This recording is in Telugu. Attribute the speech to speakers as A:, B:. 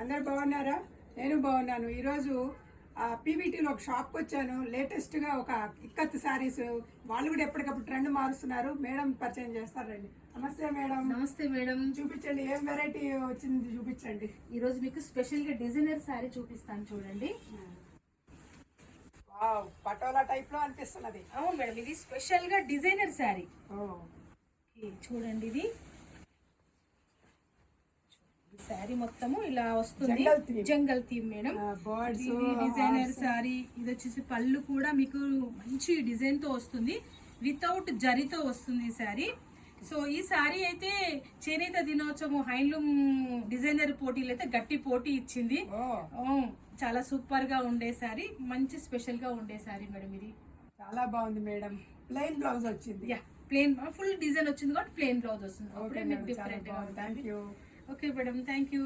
A: అందరు బాగున్నారా? నేను బాగున్నాను. ఈరోజు పీవీటీలో ఒక షాప్కి వచ్చాను. లేటెస్ట్గా ఒక ఇక్కత్ శారీస్ వాళ్ళు కూడా ఎప్పటికప్పుడు ట్రెండ్ మారుస్తున్నారు. మేడం పరిచయం చేస్తారండి. నమస్తే మేడం.
B: నమస్తే మేడం.
A: చూపించండి, ఏం వెరైటీ వచ్చింది చూపించండి.
B: ఈరోజు మీకు స్పెషల్గా డిజైనర్ శారీ చూపిస్తాను చూడండి.
A: వావ్, పటోలా టైప్లో అనిపిస్తున్నది.
B: అవును మేడం, ఇది స్పెషల్గా డిజైనర్ శారీ. చూడండి, ఇది శారీ మొత్తము ఇలా వస్తుంది, జంగల్ థీమ్ మేడం. డిజైనర్ శారీ. ఇది వచ్చేసి పళ్ళు కూడా మీకు మంచి డిజైన్ తో వస్తుంది, వితౌట్ జరీతో వస్తుంది ఈ శారీ. సో ఈ శారీ అయితే చేనేత దినోత్సవం హ్యాండ్లూమ్ డిజైనర్ పోటీలు అయితే గట్టి పోటీ ఇచ్చింది. చాలా సూపర్ గా ఉండే శారీ, మంచి స్పెషల్ గా ఉండే శారీ మేడం. ఇది
A: చాలా బాగుంది మేడం. ప్లెయిన్ బ్లౌజ్ వచ్చింది.
B: ప్లెయిన్ ఫుల్ డిజైన్ వచ్చింది కాబట్టి ప్లెయిన్ బ్లౌజ్ వస్తుంది. Different.
A: Thank you.
B: Okay madam, thank you.